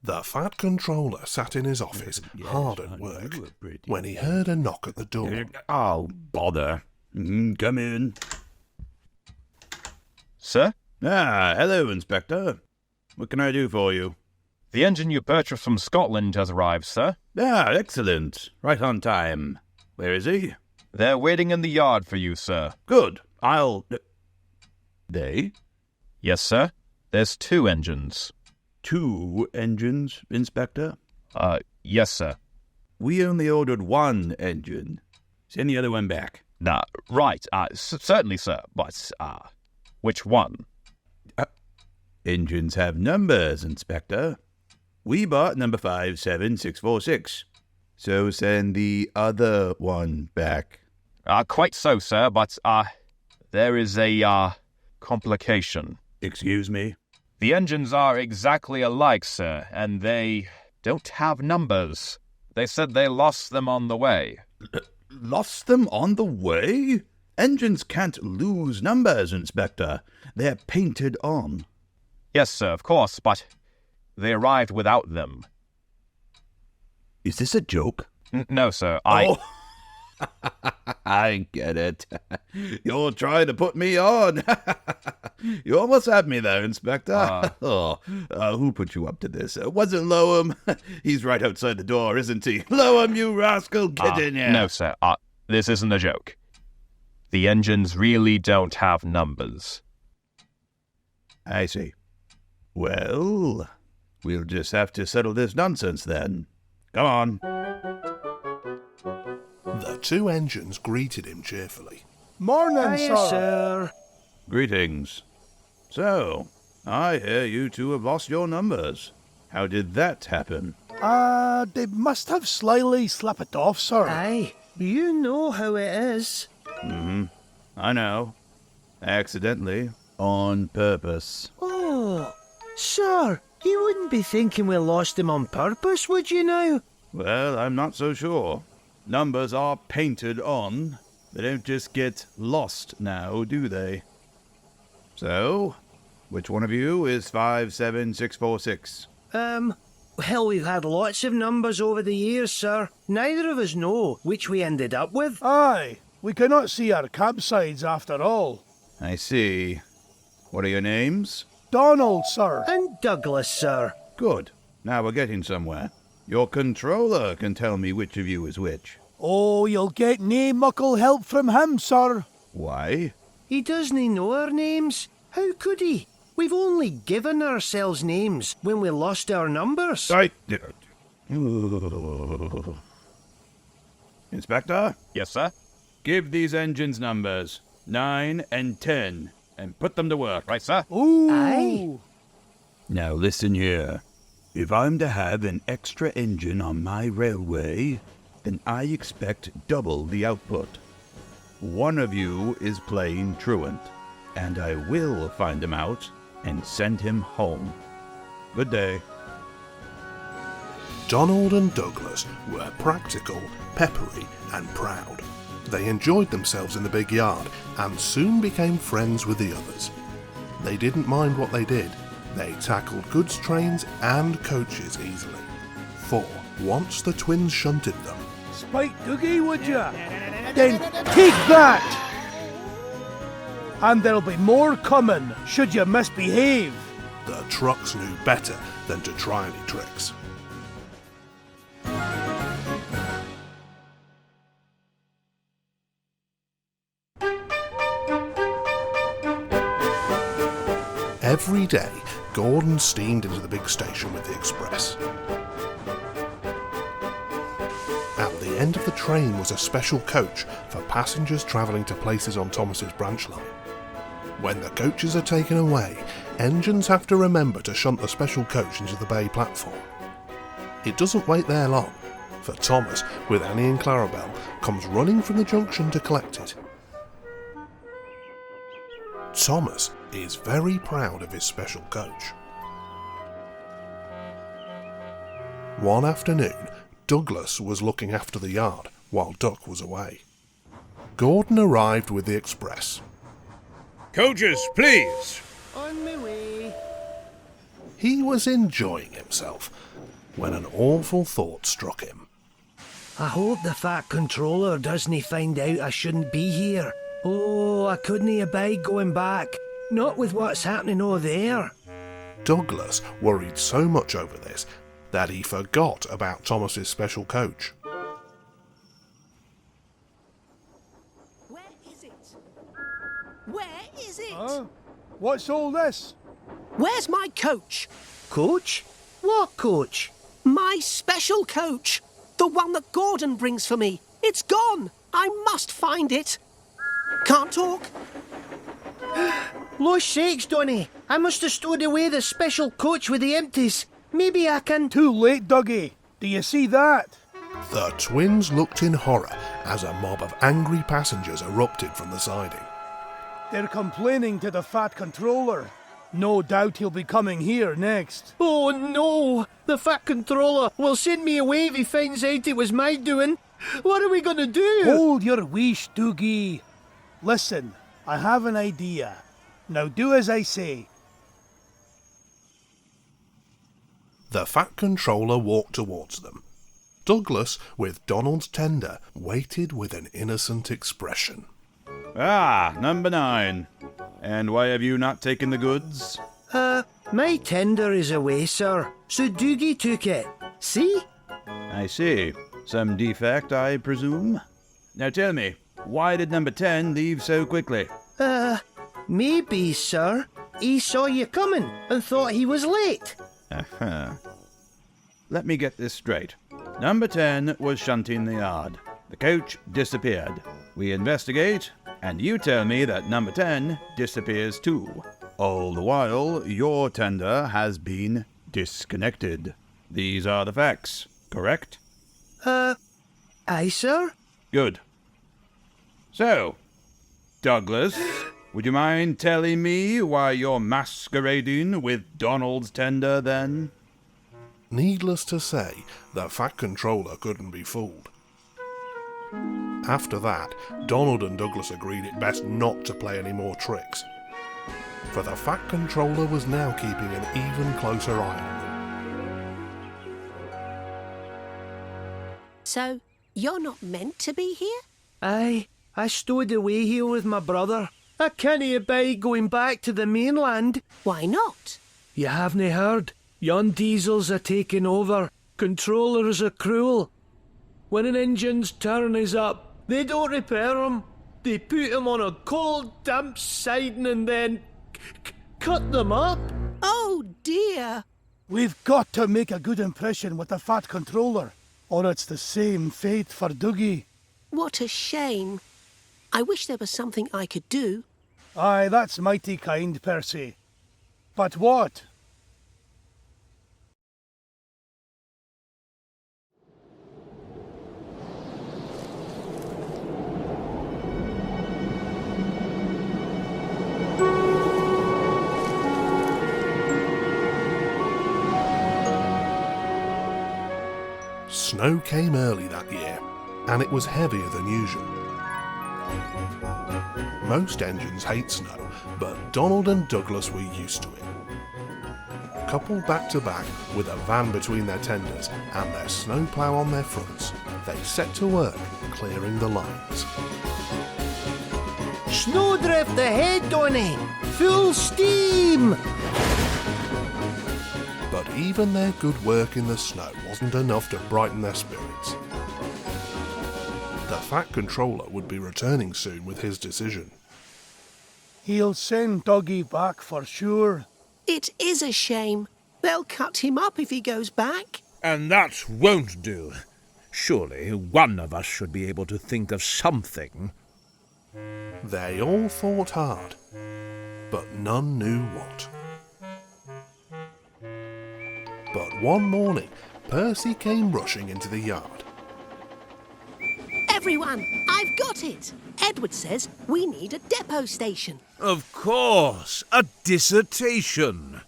The fat controller sat in his office, hard at work, when he heard a knock at the door. Oh, bother. Come in. Sir? Ah, hello, Inspector. What can I do for you? The engine you purchased from Scotland has arrived, sir. Ah, excellent. Right on time. Where is he? They're waiting in the yard for you, sir. Good. They? Yes, sir. There's 2 engines. 2 engines, Inspector? Yes, sir. We only ordered 1 engine. Send the other one back. Right. Certainly, sir. But, which one? Engines have numbers, Inspector. We bought number 57646. So send the other one back. Quite so, sir, but, there is a, complication. Excuse me? The engines are exactly alike, sir, and they don't have numbers. They said they lost them on the way. Lost them on the way? Engines can't lose numbers, Inspector. They're painted on. Yes, sir, of course, but they arrived without them. Is this a joke? No, sir, I get it. You're trying to put me on. You almost had me there, Inspector. Who put you up to this? Wasn't Loam? He's right outside the door, isn't he? Loam, you rascal, get in here. No, sir, this isn't a joke. The engines really don't have numbers. I see. Well, we'll just have to settle this nonsense then. Come on. The 2 engines greeted him cheerfully. Morning, sir. Greetings. So, I hear you 2 have lost your numbers. How did that happen? They must have slyly slipped it off, sir. Aye, you know how it is. I know. Accidentally. On purpose. Oh, sir, you wouldn't be thinking we lost him on purpose, would you now? Well, I'm not so sure. Numbers are painted on. They don't just get lost now, do they? So, which one of you is 57646? Well, we've had lots of numbers over the years, sir. Neither of us know which we ended up with. Aye, we cannot see our cabsides after all. I see. What are your names? Donald, sir. And Douglas, sir. Good. Now we're getting somewhere. Your controller can tell me which of you is which. Oh, you'll get nae muckle help from him, sir. Why? He doesn't know our names. How could he? We've only given ourselves names when we lost our numbers. Inspector? Yes, sir? Give these engines numbers 9 and 10 and put them to work. Right, sir? Ooh. Aye. Now listen here. If I'm to have an extra engine on my railway, then I expect double the output. One of you is playing truant, and I will find him out and send him home. Good day. Donald and Douglas were practical, peppery and proud. They enjoyed themselves in the big yard and soon became friends with the others. They didn't mind what they did. They tackled goods trains and coaches easily. For once the twins shunted them. Spike Doogie, would ya? Then take that! And there'll be more coming, should you misbehave. The trucks knew better than to try any tricks. Every day, Gordon steamed into the big station with the express. At the end of the train was a special coach for passengers travelling to places on Thomas's branch line. When the coaches are taken away, engines have to remember to shunt the special coach into the bay platform. It doesn't wait there long, for Thomas, with Annie and Clarabelle, comes running from the junction to collect it. Thomas is very proud of his special coach. One afternoon, Douglas was looking after the yard while Duck was away. Gordon arrived with the express. Coaches, please! On my way. He was enjoying himself when an awful thought struck him. I hope the fat controller doesn't find out I shouldn't be here. Oh, I couldn't abide going back. Not with what's happening over there. Douglas worried so much over this that he forgot about Thomas's special coach. Where is it? Where is it? Huh? What's all this? Where's my coach? Coach? What coach? My special coach. The one that Gordon brings for me. It's gone. I must find it. Can't talk. Lost sakes, Donny. I must have stowed away the special coach with the empties. Maybe I can... Too late, Dougie. Do you see that? The twins looked in horror as a mob of angry passengers erupted from the siding. They're complaining to the fat controller. No doubt he'll be coming here next. Oh no! The fat controller will send me away if he finds out it was my doing. What are we going to do? Hold your wish, Dougie. Listen, I have an idea. Now do as I say. The fat controller walked towards them. Douglas, with Donald's tender, waited with an innocent expression. Ah, number 9. And why have you not taken the goods? My tender is away, sir. So Dougie took it. See? I see. Some defect, I presume? Now tell me, why did number 10 leave so quickly? Maybe, sir. He saw you coming and thought he was late. Uh-huh. Let me get this straight. Number 10 was shunting the yard. The coach disappeared. We investigate, and you tell me that number 10 disappears too. All the while, your tender has been disconnected. These are the facts, correct? Aye, sir? Good. So, Douglas, would you mind telling me why you're masquerading with Donald's tender then? Needless to say, the fat controller couldn't be fooled. After that, Donald and Douglas agreed it best not to play any more tricks, for the fat controller was now keeping an even closer eye on them. So, you're not meant to be here? Aye, I stowed away here with my brother. I can't abide going back to the mainland. Why not? You haven't heard? Yon diesels are taking over. Controllers are cruel. When an engine's turn is up, they don't repair 'em. They put 'em on a cold, damp siding and then cut them up. Oh dear. We've got to make a good impression with the fat controller, or it's the same fate for Dougie. What a shame. I wish there was something I could do. Aye, that's mighty kind, Percy. But what? Snow came early that year, and it was heavier than usual. Most engines hate snow, but Donald and Douglas were used to it. Coupled back to back with a van between their tenders and their snowplough on their fronts, they set to work clearing the lines. Snowdrift ahead, Donny! Full steam! But even their good work in the snow wasn't enough to brighten their spirits. The fat controller would be returning soon with his decision. He'll send Dougie back for sure. It is a shame. They'll cut him up if he goes back. And that won't do. Surely one of us should be able to think of something. They all thought hard, but none knew what. But one morning, Percy came rushing into the yard. Everyone, I've got it. Edward says we need a depot station. Of course, a dissertation.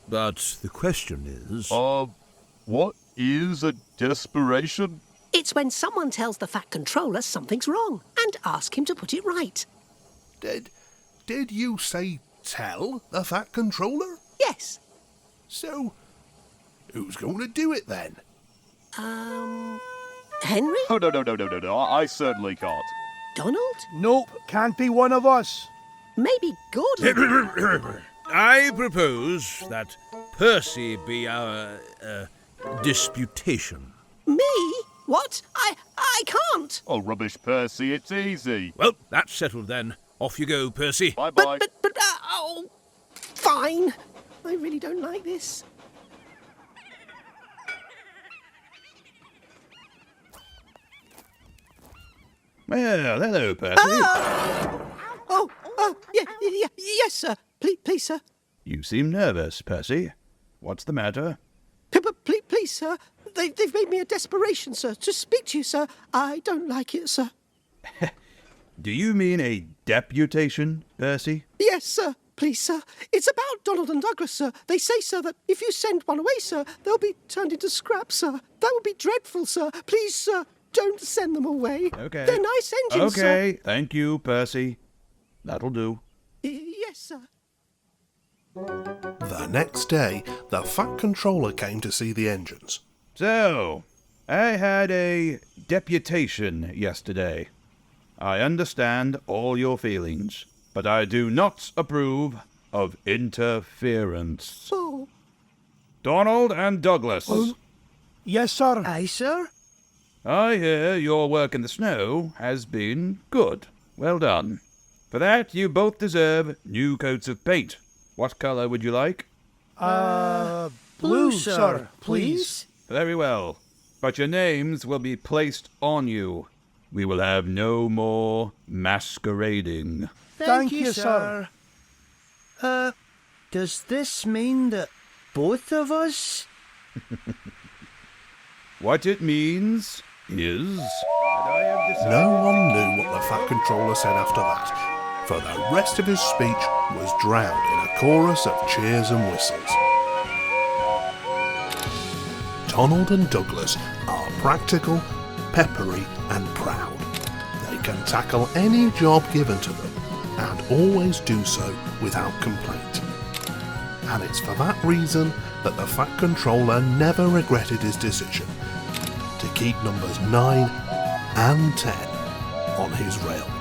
But the question is... What is a desperation? It's when someone tells the fat controller something's wrong and ask him to put it right. Did you say tell the fat controller? Yes. So, who's going to do it then? Henry? Oh, no. I certainly can't. Donald? Nope, can't be one of us. Maybe Gordon? I propose that Percy be our disputation. Me? What? I can't. Oh, rubbish, Percy, it's easy. Well, that's settled then. Off you go, Percy. Bye-bye. Oh, fine. I really don't like this. Well, hello, Percy. Yes, sir. Please, sir. You seem nervous, Percy. What's the matter? Please, sir. They've made me a desperation, sir, to speak to you, sir. I don't like it, sir. Do you mean a deputation, Percy? Yes, sir. Please, sir. It's about Donald and Douglas, sir. They say, sir, that if you send one away, sir, they'll be turned into scrap, sir. That would be dreadful, sir. Please, sir, don't send them away. Okay. They're nice engines, sir. Okay, thank you, Percy. That'll do. Yes, sir. The next day, the Fat Controller came to see the engines. So, I had a deputation yesterday. I understand all your feelings, but I do not approve of interference. Oh. Donald and Douglas. Yes, sir. Aye, sir. I hear your work in the snow has been good. Well done. For that, you both deserve new coats of paint. What colour would you like? Blue, sir, please. Very well. But your names will be placed on you. We will have no more masquerading. Thank you, sir. Does this mean that both of us? What it means is that I have decided... No one knew what the Fat Controller said after that, for the rest of his speech was drowned in a chorus of cheers and whistles. Donald and Douglas are practical, peppery and proud. They can tackle any job given to them and always do so without complaint. And it's for that reason that the Fat Controller never regretted his decision to keep numbers 9 and 10 on his railway.